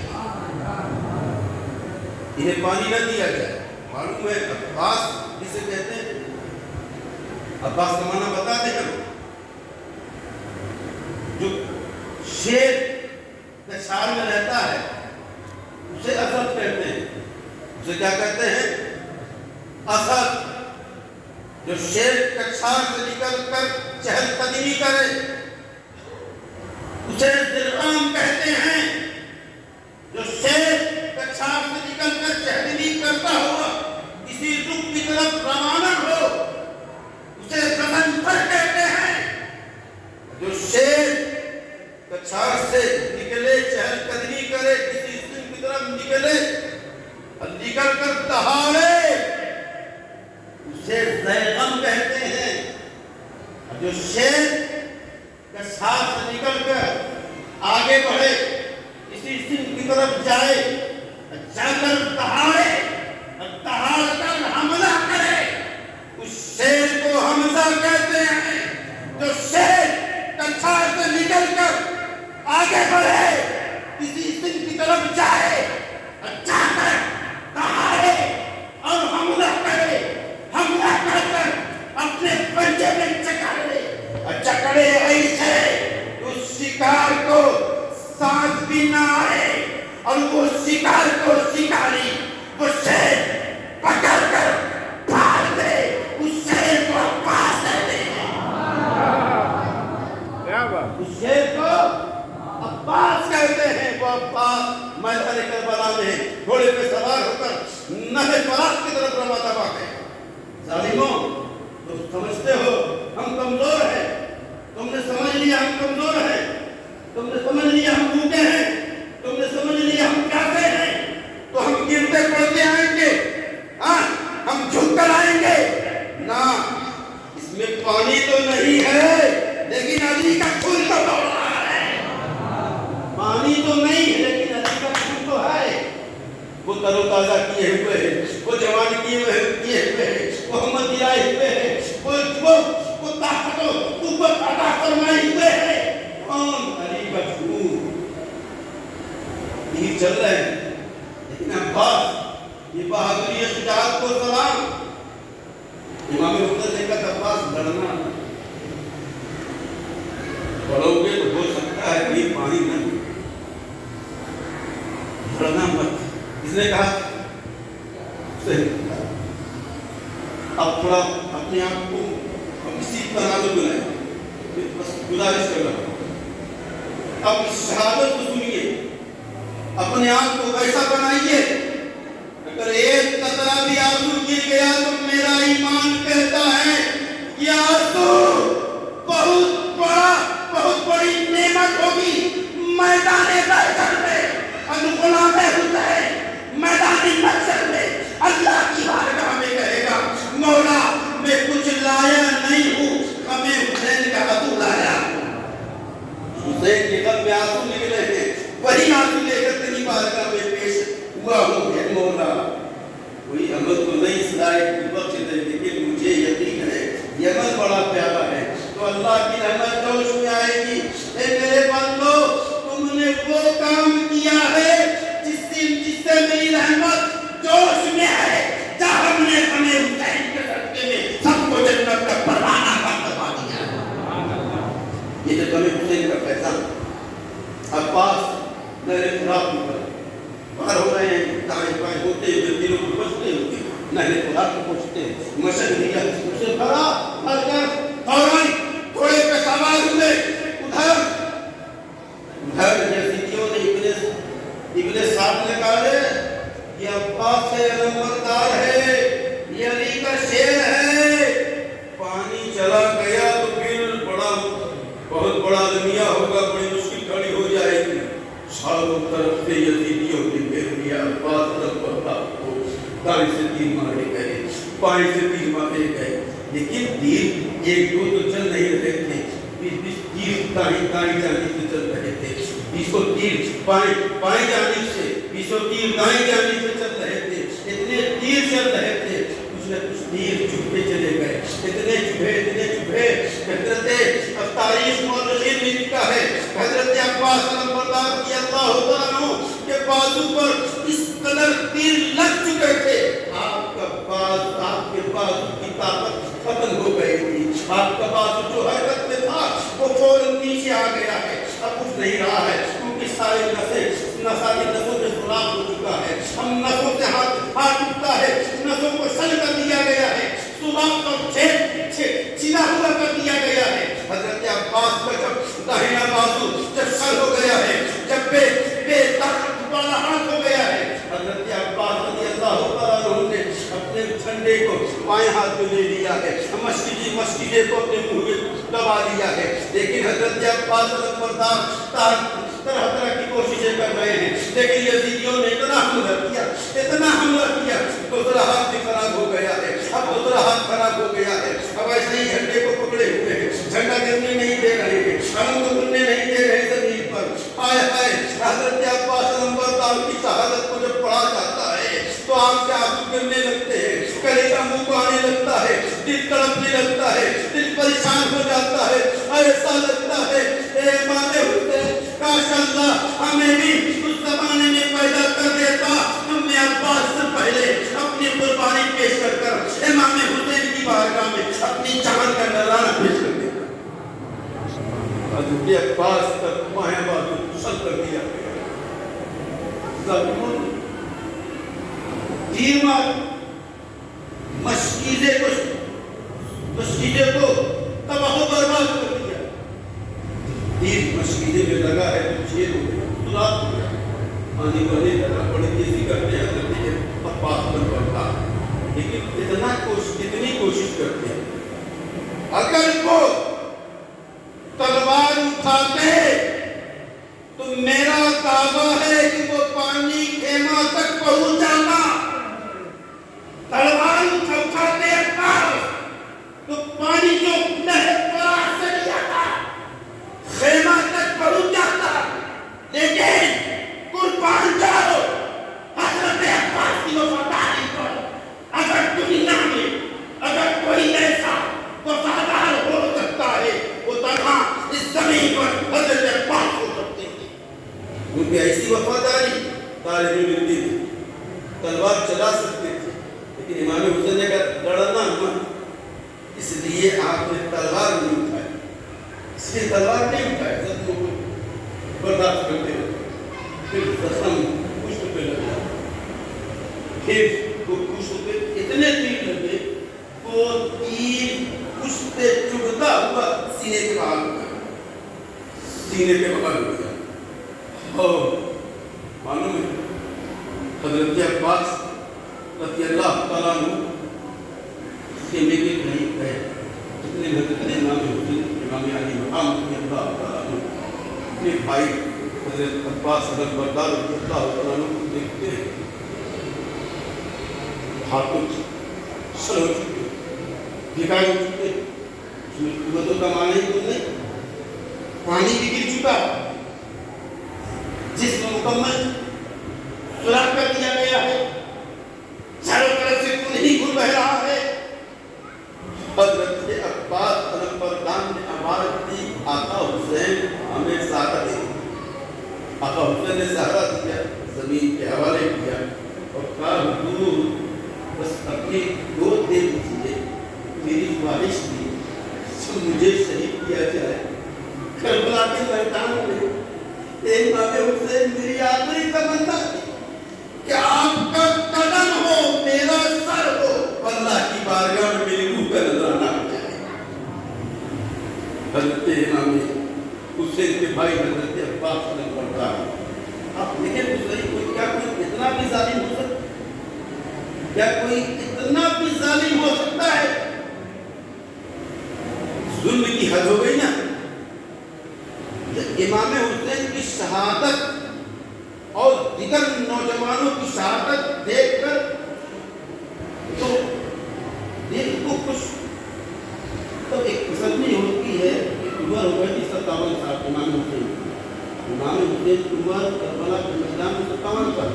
[SPEAKER 2] انہیں پانی نہ دیا جائے، معلوم ہے عباس جسے کہتے ہیں، عباس کا معنی بتاتے ہیں، جو شیر کچھال میں رہتا ہے اسے اسد کہتے ہیں، اسے کیا کہتے ہیں؟ اسد، جو شیر کچھال سے نکل کر چہل قدمی کرے اسے ذرعام کہتے ہیں، جو شیر کچھال سے نکل کر چہل قدمی کرتا ہوا کسی رخ کی طرف روانہ ہو اسے غضنفر کہتے ہیں، جو شیر کچھال سے نکلے چہل قدمی کرے کسی سن کی طرف نکلے اور نکل کر دہاڑے اسے زیغم کہتے ہیں، جو شیر کچھال سے نکل کر آگے بڑھے کسی سن کی طرف جائے جا کر دہاڑے دہاڑ کر حملہ کرے اس شیر کو حمزہ کہتے ہیں، جو شیر کچھال سے نکل کر آگے بڑھے کسی سن کی طرف جائے جا کر دہاڑے اور حملہ کرے، حملہ کر کر اپنے اور وہ شکار کو شکاری وہ شیر پکڑ کر پھاڑ دے، اس شیر کو عباس کہتے ہیں۔ اس شیر کو عباس کہتے ہیں۔ وہ عباس میدان کربلا میں گھوڑے پہ سوار ہو کر نہر فرات کی طرف رواں دوا ہے۔ ظالموں، تم سمجھتے ہو ہم کمزور ہیں، تم نے سمجھ لیا ہم کمزور ہیں، تم نے سمجھ لیا ہم بھوکے ہیں، تم نے سمجھ لیا ہم پیاسے ہیں، تو ہم گرتے پڑتے آئیں گے، ہم جھک کر آئیں گے نہ۔ اس میں پانی تو نہیں ہے لیکن علی کا خون تو دوڑ رہا ہے۔ پانی تو نہیں ہے لیکن علی کا خون تو ہے۔ وہ تر و تازہ کیے ہوئے ہیں، وہ جوان کیے ہوئے ہیں، وہ ہمت دلائے ہوئے ہیں، وہ طاقت و قوت عطا فرمائے ہوئے ہیں۔ کون؟ علی کا خون۔ یہ چل رہے ہیں لیکن عباس، یہ بہادری شجاعت کو سلام۔ امام حسن نے کہا عباس لڑنا پڑھو گے تو ہو سکتا ہے کہ پانی نہ ملے، لڑنا مت۔ اس نے کہا اب تھوڑا اپنے آپ کو کسی طرح سے بلائیں، بس گزارش کر رہا ہوں، اب اس شہادت کو سنیے، اپنے آپ کو ویسا بنائیے اگر ایک قطرہ بھی آنسو گر گیا تو میرا ایمان کہتا ہے کہ آنسو بہت بڑی نعمت ہوگی میدان محشر میں۔ غلام حسین میدان محشر میں اللہ کی بارگاہ میں کہے گا مولا میں کچھ لایا نہیں ہوں، ہمیں حسین کا عطو لایا۔ حسین کے قلب میں آنسو نکلے ہیں، وہی آنسو لے کر تیری بارگاہ میں پیش ہوا ہوں کہ مولا کوئی عمل تو نہیں اس لائق کی بخش دے، لیکن مجھے یقین ہے یہ عمل بڑا پیارا ہے تو اللہ کی رحمت جوش میں آئے گی۔ اے میرے بندو، تم نے وہ کام کیا ہے جس سے میری رحمت جوش میں ہے، جہاں ہم نے ہمیں حسین کے صدقے میں سب کو جنت کا پروانہ کروا دیا۔ یہ تو ہمیں حسین کا فیصلہ۔ عباس نہر فرات میں پار ہو رہے ہیں، دائیں بائیں ہوتے ہوئے دلوں کو بچتے ہوئے نہر فرات کو پہنچتے ہیں۔ مشہدیہ اسے بھرا بھر کر فوراً گھوڑے پہ سوار ہوئے۔ ادھر یزیدیوں نے ابن سعد نے کہا یہ عباس سے نمبردار ہے، یہ علی کا شیر ہے۔ پانی چلا گیا تو پھر بہت بڑا المیہ ہوگا، بڑی مشکل کھڑی ہو جائے گی۔ چاروں طرف سے یزیدیوں نے گھیر لیا عباس نمبردار کو، دائیں سے تیر مارے گئے، بائیں سے تیر مارے گئے، لیکن تیر ایک دو تو چل نہیں رہے تھے، تیر دائیں جانب سے چل رہے تھے، 20 تیر بائیں جانب سے، 20 تیر دائیں جانب سے چل رہے تھے، اتنے تیر چل رہے تھے، کچھ نہ کچھ تیر چھپتے چلے گئے، اتنے چھپے، حضرت تاریخ مورخین میں لکھا ہے حضرت عباس نمبردار رضی اللہ تعالیٰ عنہ کے بازو پر اس قدر تیر لگ چکے تھے، آپ کے بازو کی طاقت ختم ہو گئی تھی، آپ کا بازو جو حرکت میں تھا وہ فوراً نیچے آ گیا ہے، اب کچھ نہیں رہا ہے کیونکہ ساری نسوں سے سراغ ہو چکا ہے، ہم نسوں سے ہاتھ اٹھتا ہے، نسوں کو شل کر دیا گیا ہے، سراغ کو چھنا ہوا کر دیا گیا ہے۔ حضرت عباس کا جب داہنا بازو جب شل ہو گیا ہے، جب بے طاقت والا ہاتھ ہو گیا ہے، حضرت عباس رضی اللہ تعالیٰ عنہ نے اپنے جھنڈے کو بائیں ہاتھ میں لے لیا ہے، مشکیزے کو اپنے منہ میں دبا لیا ہے، لیکن حضرت عباس نمبردار طرح کی کوششیں کر رہے ہیں، لیکن یزیدیوں نے اتنا حملہ کیا دوسرا ہاتھ بھی خراب ہو گیا ہے، اب دوسرا ہاتھ خراب ہو گیا ہے، اب ایسے ہی جھنڈے کو پکڑے ہوئے ہیں، جھنڈا گرنے نہیں دے رہے ہیں، علم کو گرنے نہیں دے رہے زمین پر۔ حضرت عباس نمبردار کی شہادت کو جب پڑھا جاتا ہے تو آنکھ سے آنسو گرنے لگتے ہیں، کلیجہ منہ کو آنے لگتا ہے، دل تڑپنے لگتا ہے، دل پریشان ہو جاتا ہے، ایسا لگتا ہے اے امام حسین کاش اللہ ہمیں بھی اس زمانے میں پیدا کر دیتا، ہم نے عباس سے پہلے اپنی قربانی پیش کر امام حسین کی بارگاہ میں اپنی جان کا نذرانہ پیش کر دیتا۔ حضرت عباس کا بائیں بازو کشل کر دیا گیا، ظالموں نے تیر مار مشکیزے کو تباہ و برباد کر دیا. تیر مشکیزے میں لگا ہے تو چھید ہو گیا, سلاب ہو گیا. آنے والے لگا بڑے تیزی کرتے ہیں کرتے ہیں اب پاس پر پڑتا ہے, لیکن اتنی کوشش کرتے ہیں اگر وہ تلوار اٹھاتے تو میرا دعویٰ ہے کہ وہ پانی خیمہ تک پہنچ جاتا. تلوار اٹھاتے تو پانی جو نہر فرات سے لیا تھا خیمہ تک پہنچ جاتا. لیکن قربان جاؤ حضرت عباس کی وفاداری پر. اگر دنیا میں اگر کوئی ایسا وفادار ہو سکتا ہے وہ تنہا اس زمین پر حضرت عباس ہو سکتے ہیں. ان کی ایسی وفاداری طالب علم تھی, تلوار چلا سکتے تھے, لیکن امام حسین نے کہا لڑنا مت, اس لیے آپ نے تلوار نہیں اٹھائی. اس لیے تلوار نہیں اٹھائی, زخموں کو برداشت کرتے ہوئے پھر زخم پشت پہ لگا, پھر وہ پشت پہ اتنے تیر لگے وہ تیر پشت پہ چبھتا ہوا سینے کے باہر ہو گیا, سینے کے باہر ہو گیا. اور معلوم ہے حضرت عباس رضی اللہ تعالیٰ عنہ خیمے کے قریب گئے. اتنے میں اتنے امام حسین امام علی مقام رضی اللہ تعالیٰ عنہ اپنے بھائی حضرت عباس حضرت بردار رضی اللہ تعالیٰ عنہ کو دیکھتے ہیں, ہاتھوں سر ہو چکے, بھگائے ہو چکے, اس میں قوتوں کا معنی ہی تو نہیں, پانی بھی گر چکا, جسم مکمل سوراخ کر دیا گیا ہے, چاروں طرف سے خون ہی خون بہ رہا ہے. حضرت عباس حضرت بردار نے عبارت دی آقا حسین ہمیں سہارا دے. آقا حسین نے سہارا دیا, زمین کے حوالے کیا اور کہا حضور بس اپنی گود دے دیجیے, میری خواہش تھی مجھے شہید کیا جائے کربلا کے میدان میں. امام حسین میری آخری تمنا تھی کہ آپ کا قدم ہو میرا سر ہو, اللہ کی بارگاہ میں میری روح کا نذرانہ ہو جائے. حضرت امام حسین کے بھائی حضرت عباس نے پڑھا, آپ دیکھیں گزری کوئی کیا کوئی اتنا بھی ظالم ہو سکتا, کیا کوئی اتنا بھی ظالم ہو سکتا ہے؟ ظلم کی حد ہو گئی نا. امام حسین کی شہادت اور دیگر نوجوانوں کی شہادت دیکھ کر تو دل کو کچھ تو ایک تسلی ہوتی ہے کہ عمر ہو گئی 57 سال. امام حسین عمر کربلا کے میدان میں 57 سال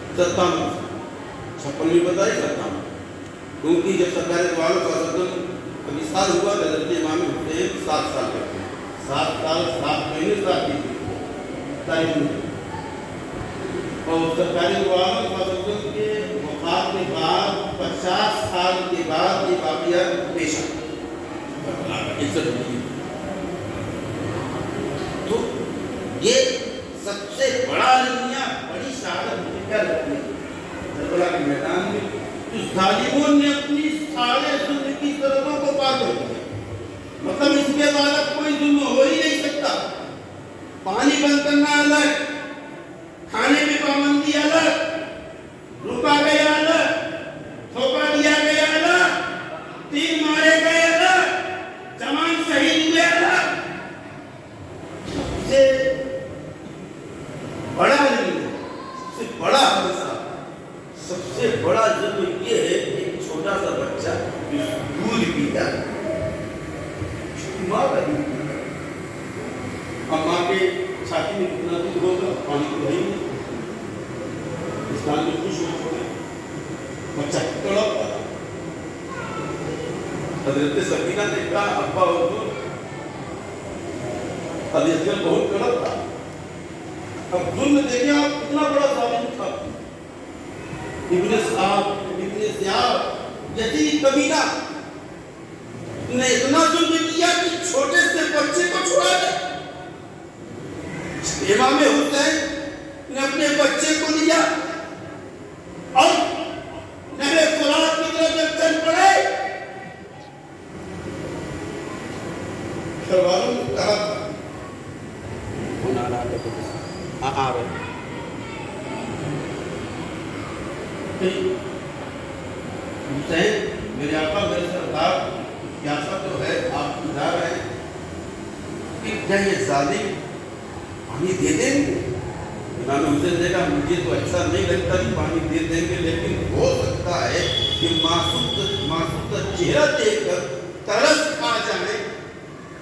[SPEAKER 2] 56 میں بتائی 57, کیونکہ جب سرکار دو عالم کا وسلم کا وصال ہوا حضرت امام حسین 7 سال کا تھے, 7 سال 7 مہینے 7 دن تاریخ میں. اور سرکار دو عالم کا وسلم کے وفات کے بعد 50 سال کے بعد یہ واقعہ پیش آیا. تو یہ سب سے بڑا المیہ بڑی شہادت مجھے کیا لگتی ہے کربلا کے میدان میں, جو ظالموں نے اپنی سارے ظلم کی سرحدوں کو پار کر دیا. مطلب اس کے بعد اب کوئی ظلم ہو ہی نہیں سکتا. پانی بند کرنا الگ, کھانے میں پابندی الگ, روکا گیا الگ, تھوپا دیا گیا الگ, تیر مارے گئے الگ, جوان شہید ہوئے الگ. سب سے بڑا علم, سب سے بڑا حادثہ, سب سے بڑا ظلم یہ ہے کہ ایک چھوٹا سا بچہ دودھ پیتا ہے, ماں کا دودھ پیتا ہے. اب ماں کے چھاتی میں کتنا دودھ ہوگا, پانی تو ہے ہی نہیں. اسلام میں خوش ہو چھوڑے بچہ تڑپتا تھا. حضرت سکینہ نے کہا ابا حضور علی اصغر بہت تڑپتا. اب ظلم دیکھیں آپ کتنا بڑا ظالم تھا. ابن زیاد یزید کمینہ نے اتنا ظلم کیا کہ چھوٹے سے بچے کو چھڑا دیا. امام حسین نے اپنے بچے کو
[SPEAKER 1] حسین میرے آقا میرے سردار پیاسا تو ہے، آپ بتا رہے ہیں کہ کیا یہ ظالم پانی دے دیں گے؟ امام حسین نے کہا مجھے تو ایسا نہیں لگتا کہ پانی دے دیں گے، لیکن ہو سکتا ہے کہ معصوم کا چہرہ دیکھ کر ترس کھا جائے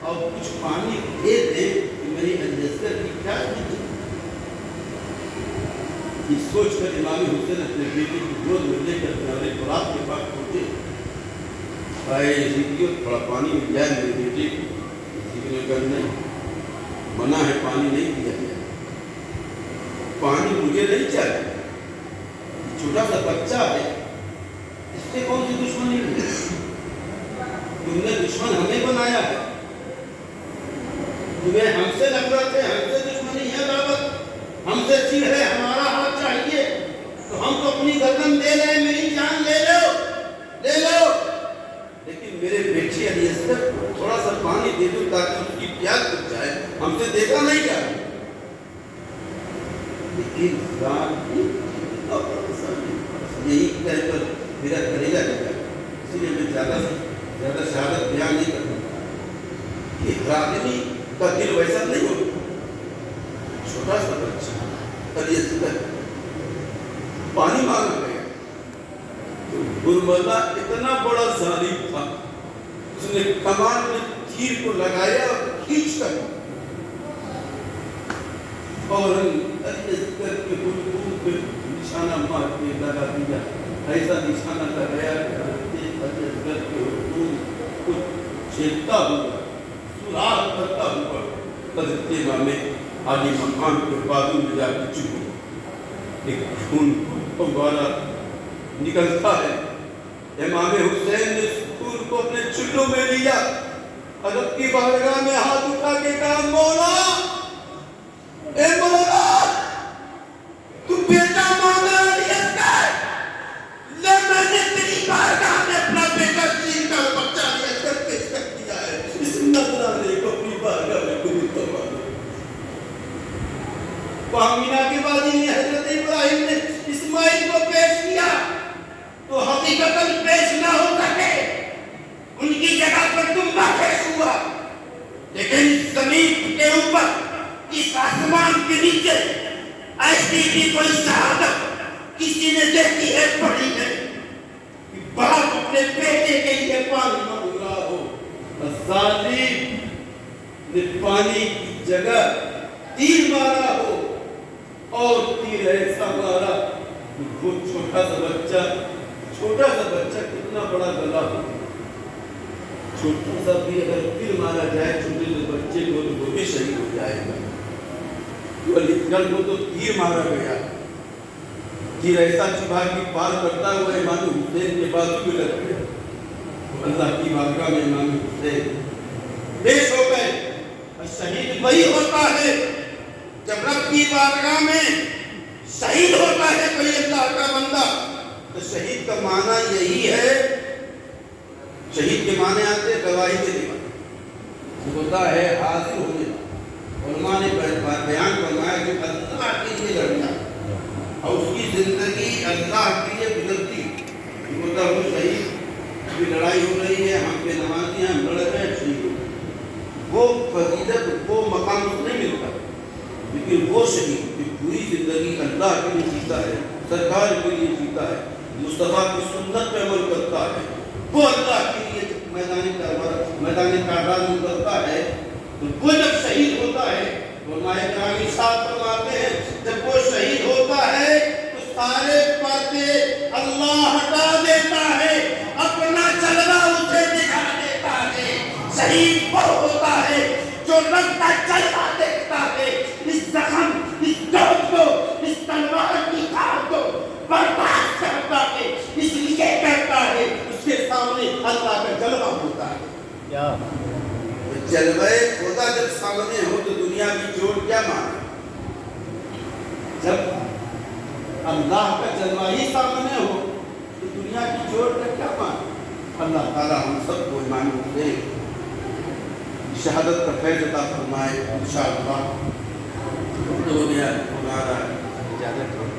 [SPEAKER 1] اور کچھ پانی دے دیں کہ میری انجسکر کی کیا ہے۔ یہ سوچ کر امام حسین اپنے بیٹے کی گود میں لے کر پیارے فرات کے پاس پہنچے، آئے یزیدیوں تھوڑا پانی مل جائے میرے بیٹے کو۔ یزید نے کہا نہیں، منع ہے، پانی نہیں دیا گیا، پانی مجھے نہیں چاہیے، چھوٹا سا بچہ ہے، اس سے کون سی دشمنی ہے؟ تم نے دشمن ہمیں بنایا ہے، تمہیں ہم سے نفرت ہے، ہم سے دشمنی ہے، دعوت ہم سے چڑ ہے، ہمارا ہاتھ چاہیے تو ہم تو اپنی گردن دے لیں، میری جان لے لو، لے لو، لیکن میرے بیٹے علی اصغر تھوڑا سا پانی دے دو تاکہ اس کی پیاس بچ جائے، ہم سے دیکھا نہیں جا رہا۔ لیکن یہی کہہ کر میرا کلیجہ لگا، اس لیے میں زیادہ شہادت بیان نہیں کرتا کہ ہر آدمی کا دل ویسا نہیں ہوتا۔ چھوٹا سا بچہ علی اصغر پانی مانگا گیا تو برملا اتنا بڑا ظالم تھا، اس نے کمان میں تیر کو لگایا اور کھینچ کر اور علی اصغر کے بلبل پہ نشانہ مار کے لگا دیا، ایسا نشانہ لگایا کہ علی اصغر کے حضور کو چھیدتا ہوا، سراغ کرتا ہوا حضرت امام علی مقام کے بازو میں جا کے چکو، ایک خون فوارہ نکلتا ہے۔ امام حسین نے اس خون کو اپنے چلوں میں لیا، حضرت کی بارگاہ میں ہاتھ اٹھا کے کہا مولا، اے مولا، تو بیٹا مانگا علی اصغر، لے میں نے تیری بارگاہ میں اپنا بیٹا چین کا بچہ علی اصغر پیش کر دیا ہے، اس نذرانے کو اپنی بارگاہ میں قبول کروا دو۔ آمینہ کی وادی میں حضرت ابراہیم نے اسماعیل کو پیش کیا تو حقیقتاً پیش نہ ہو سکے، ان کی جگہ پر دمبا پیش ہوا، لیکن زمین کے اوپر اس آسمان کے نیچے ایسی بھی کوئی شہادت کسی نے دیکھی ہے پڑھی ہے کہ باپ اپنے بیٹے کے لیے پانی مانگ رہا ہو، ظالم نے پانی کی جگہ تیر مارا ہو اور تیر ایسا مارا وہ چھوٹا سا بچہ کتنا بڑا گلا ہو، چھوٹا سا بھی اگر تیر مارا جائے چھوٹے سے بچے کو تو وہ بھی شہید ہو جائے گا۔ علی اصغر کو تو تیر مارا گیا، تیر ایسا چبھا کے پار کرتا ہوا امام حسین کے بازو میں لگ گیا، اللہ کی بارگاہ میں امام حسین پیش ہو گئے۔ شہید وہی ہوتا ہے جب رب کی بارگاہ میں شہید ہوتا ہے کوئی اللہ کا بندہ، تو شہید کا معنی یہی ہے، شہید کے معنی آتے ہیں گواہی دینے والا، ہوتا ہے حاضر ہونے والا۔ علماء نے بیان فرمایا کہ اللہ کے لیے لڑنا اور اس کی زندگی اللہ کے لیے گزرتی، ہوتا وہ شہید کی لڑائی ہو رہی ہے، ہم پہ نمازی ہیں، ہم لڑ رہے ہیں، شہید ہو، وہ فضیلت وہ مقام نہیں ملتا، لیکن وہ شہید جو پوری زندگی اللہ کے لیے جیتا ہے، سرکار کے لیے جیتا ہے، مصطفیٰ کی سنت پہ عمل کرتا ہے، وہ اللہ کے لیے میدان کاربار میں کرتا ہے، تو وہ جب شہید ہوتا ہے، علماء کرام ارشاد فرماتے ہیں جب وہ شہید ہوتا ہے تو سارے پردے اللہ ہٹا دیتا ہے، اپنا جلوہ اسے دکھا دیتا ہے۔ شہید وہ ہوتا ہے جو رب کا جلوہ دیکھتا ہے، اس زخم، اس چوٹ کو، اس تلوار کی کار کو برداشت کرتا ہے، اس لیے کہتا ہے اس کے سامنے اللہ کا جلوہ ہوتا ہے۔ جلوہ خدا جب سامنے ہو تو دنیا کی چوٹ کیا مانے؟ جب اللہ کا جلوہ ہی سامنے ہو تو دنیا کی چوٹ کا کیا مانے؟ اللہ تعالیٰ ہم سب کو ایمان دے، شہادت کا فیض عطا فرمائے انشاءاللہ۔ تو